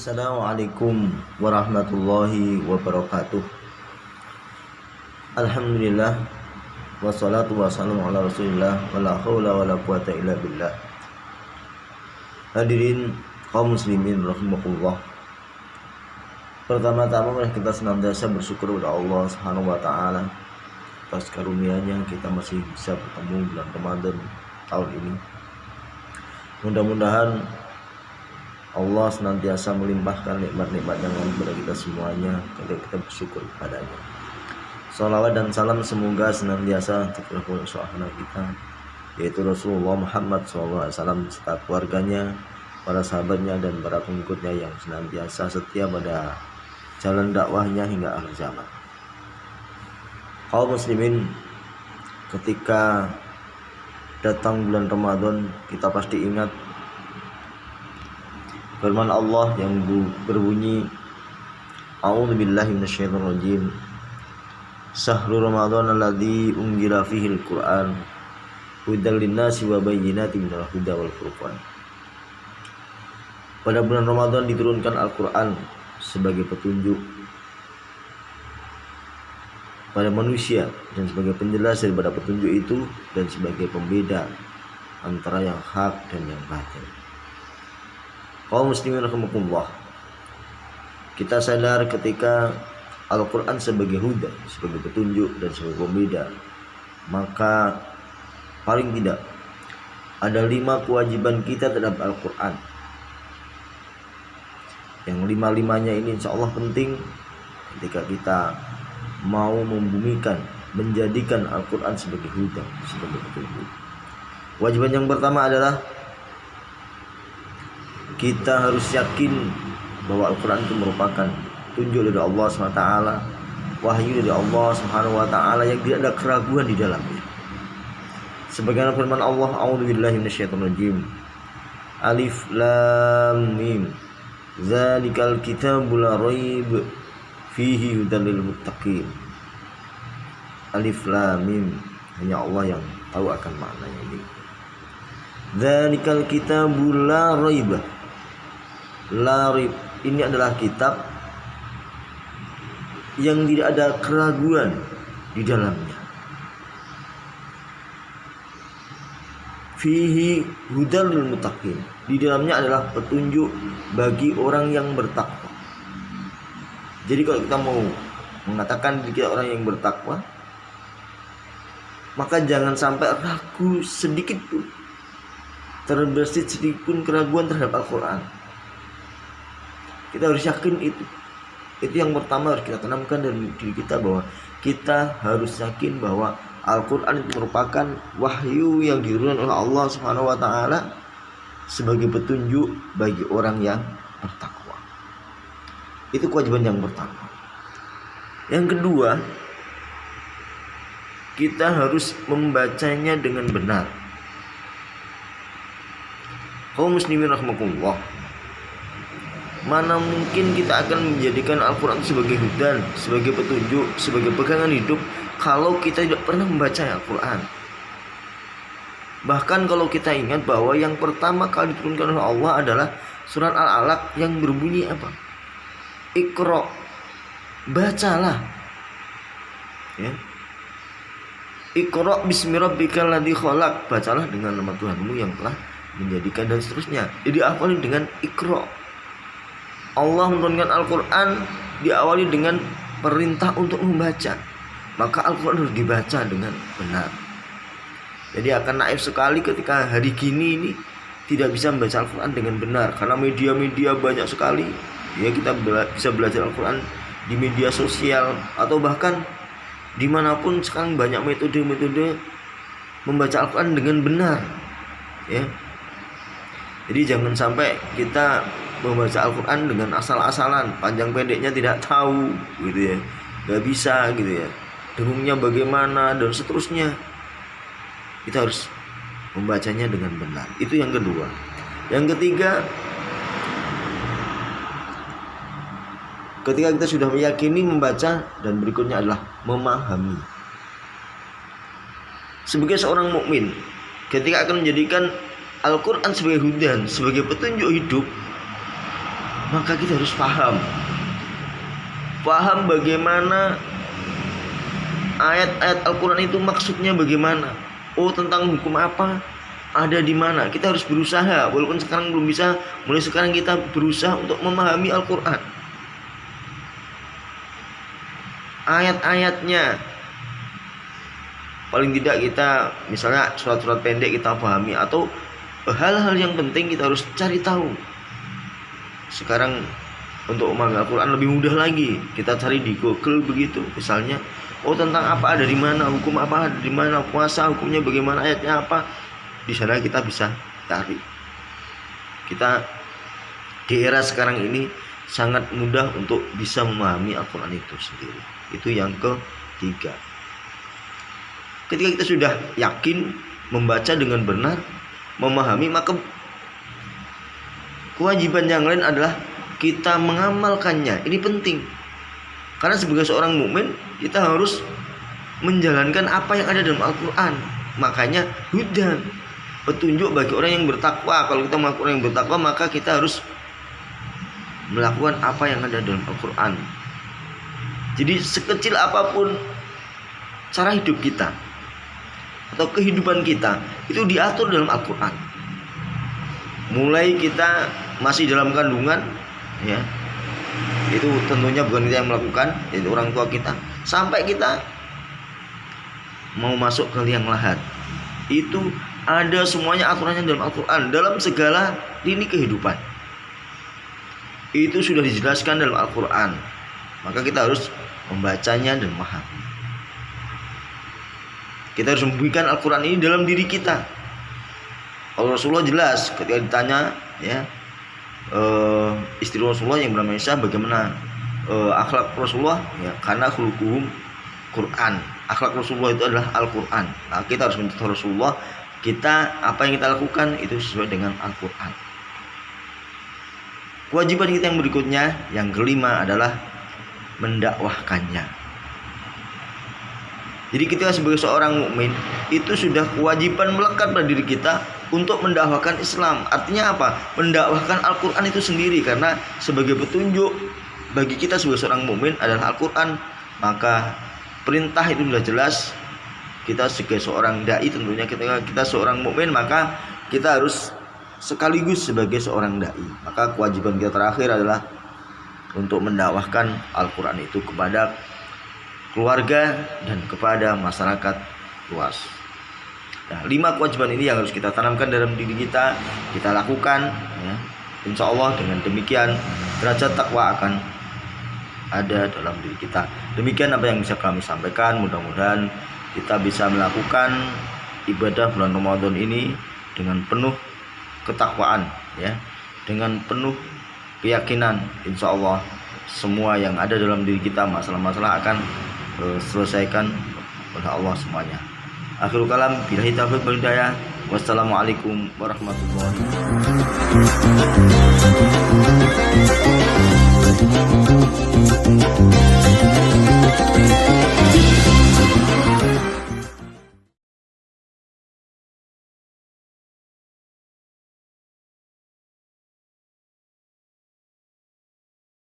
Assalamualaikum warahmatullahi wabarakatuh. Alhamdulillah wassalatu wassalamu ala rasulillah wala haula wala quwata illa billah. Hadirin kaum muslimin rahimakumullah. Pertama-tama mari kita senantiasa bersyukur kepada Allah Subhanahu wa taala atas karunia-Nya kita masih bisa bertemu bulan Ramadan tahun ini. Mudah-mudahan Allah senantiasa melimpahkan nikmat-nikmat yang lain kepada kita semuanya ketika kita bersyukur kepadanya. Salawat dan salam semoga senantiasa tercurah suasana kita, yaitu Rasulullah Muhammad SAW serta keluarganya, para sahabatnya dan para pengikutnya yang senantiasa setia pada jalan dakwahnya hingga akhir zaman. Kaum muslimin, ketika datang bulan Ramadan kita pasti ingat firman Allah yang berbunyi, A'udzubillahi minasyaitonir rajim. Syahrul Ramadan alladzi unzila fihil Qur'an hudal linnasi wa bayyinatin minal huda wal furqan. Pada bulan Ramadan diturunkan Al-Qur'an sebagai petunjuk pada manusia dan sebagai penjelas daripada petunjuk itu dan sebagai pembeda antara yang hak dan yang batil. Kaum muslimin rahimakumullah, kita sadar ketika Al-Quran sebagai huda, sebagai petunjuk dan sebagai pembeda, maka paling tidak ada 5 kewajiban kita terhadap Al-Quran. Yang 5-5-nya ini insya Allah penting ketika kita mau membumikan, menjadikan Al-Quran sebagai huda, sebagai petunjuk. Kewajiban yang pertama adalah kita harus yakin bahwa Al-Quran itu merupakan tunjuk dari Allah SWT, wahyu dari Allah SWT yang tidak ada keraguan di dalamnya. Sebagaimana firman Allah, A'udzubillahi minasyaitonir rajim. Alif lam mim. Dzalikal kitabul la raib fihi hudal lil muttaqin. Alif lam mim, hanya Allah yang tahu akan maknanya ini. Dzalikal kitabul la raib. La raib, ini adalah kitab yang tidak ada keraguan di dalamnya. Fihi hudal lil muttaqin, di dalamnya adalah petunjuk bagi orang yang bertakwa. Jadi kalau kita mau mengatakan diri kita orang yang bertakwa, maka jangan sampai ragu sedikit pun, terbersit sedikit pun keraguan terhadap Al-Quran. Kita harus yakin itu. Itu yang pertama harus kita tanamkan dari diri kita, bahwa kita harus yakin bahwa Al-Quran itu merupakan wahyu yang diturunkan oleh Allah Subhanahu wa taala sebagai petunjuk bagi orang yang bertakwa. Itu kewajiban yang pertama. Yang kedua, kita harus membacanya dengan benar. Kaum muslimin rahimakumullah, mana mungkin kita akan menjadikan Al-Quran sebagai hudan, sebagai petunjuk, sebagai pegangan hidup kalau kita tidak pernah membaca Al-Quran. Bahkan kalau kita ingat bahwa yang pertama kali diturunkan oleh Allah adalah surat Al-Alaq yang berbunyi apa? Iqra, bacalah. Ya. Iqra bismi rabbikal ladzi khalaq, bacalah dengan nama Tuhanmu yang telah menjadikan, dan seterusnya. Jadi awali dengan Iqra. Allah menurunkan Al-Quran diawali dengan perintah untuk membaca. Maka Al-Quran harus dibaca dengan benar. Jadi akan naif sekali ketika hari gini ini tidak bisa membaca Al-Quran dengan benar, karena media-media banyak sekali. Ya, kita bisa belajar Al-Quran di media sosial atau bahkan dimanapun sekarang banyak metode-metode membaca Al-Quran dengan benar. Ya. Jadi jangan sampai kita membaca Al-Quran dengan asal-asalan, panjang pendeknya tidak tahu gitu ya, gak bisa gitu ya, dengungnya bagaimana dan seterusnya. Kita harus membacanya dengan benar. Itu yang kedua. Yang ketiga, ketika kita sudah meyakini membaca, dan berikutnya adalah memahami. Sebagai seorang mukmin, ketika akan menjadikan Al-Quran sebagai hudan, sebagai petunjuk hidup, maka kita harus paham bagaimana ayat-ayat Al-Quran itu maksudnya bagaimana. Oh, tentang hukum apa, ada di mana. Kita harus berusaha, walaupun sekarang belum bisa. Mulai sekarang kita berusaha untuk memahami Al-Quran, ayat-ayatnya. Paling tidak kita misalnya surat-surat pendek kita pahami, atau hal-hal yang penting kita harus cari tahu. Sekarang untuk memahami Al-Quran lebih mudah lagi. Kita cari di Google begitu, misalnya, oh tentang apa, ada di mana, hukum apa, ada di mana, puasa hukumnya bagaimana, ayatnya apa. Di sana kita bisa cari. Kita di era sekarang ini sangat mudah untuk bisa memahami Al-Quran itu sendiri. Itu yang ketiga. Ketika kita sudah yakin membaca dengan benar, memahami, maka kewajiban yang lain adalah kita mengamalkannya. Ini penting. Karena sebagai seorang mukmin kita harus menjalankan apa yang ada dalam Al-Quran. Makanya hudan, petunjuk bagi orang yang bertakwa. Kalau kita melakukan yang bertakwa, maka kita harus melakukan apa yang ada dalam Al-Quran. Jadi sekecil apapun cara hidup kita atau kehidupan kita, itu diatur dalam Al-Quran. Mulai kita masih dalam kandungan, ya, itu tentunya bukan kita yang melakukan, itu orang tua kita, sampai kita mau masuk ke liang lahat, itu ada semuanya aturannya dalam Al-Quran. Dalam segala lini kehidupan itu sudah dijelaskan dalam Al-Quran. Maka kita harus membacanya dan memahami. Kita harus memberikan Al-Quran ini dalam diri kita. Kalau Rasulullah jelas ketika ditanya, ya, istri Rasulullah yang bernama Aisyah, bagaimana akhlak Rasulullah, ya, karena khuluquhum Quran. Akhlak Rasulullah itu adalah Al-Quran. Nah, kita harus mencontoh Rasulullah. Kita, apa yang kita lakukan itu sesuai dengan Al-Quran. Kewajiban kita yang berikutnya, yang kelima, adalah mendakwahkannya. Jadi kita sebagai seorang mukmin itu sudah kewajiban melekat pada diri kita untuk mendakwahkan Islam. Artinya apa? Mendakwahkan Al-Quran itu sendiri, karena sebagai petunjuk bagi kita sebagai seorang mukmin adalah Al-Quran. Maka perintah itu sudah jelas. Kita sebagai seorang dai, tentunya kita seorang mukmin, maka kita harus sekaligus sebagai seorang dai. Maka kewajiban kita terakhir adalah untuk mendakwahkan Al-Quran itu kepada keluarga dan kepada masyarakat luas. Nah, 5 kewajiban ini yang harus kita tanamkan dalam diri kita lakukan, ya. Insya Allah dengan demikian derajat takwa akan ada dalam diri kita. Demikian apa yang bisa kami sampaikan. Mudah-mudahan kita bisa melakukan ibadah bulan Ramadan ini dengan penuh ketakwaan, ya, dengan penuh keyakinan. Insya Allah semua yang ada dalam diri kita, masalah-masalah akan selesaikan oleh Allah semuanya. Akhirul kalam, billahi taufiq wal hidayah. Wassalamualaikum warahmatullahi wabarakatuh.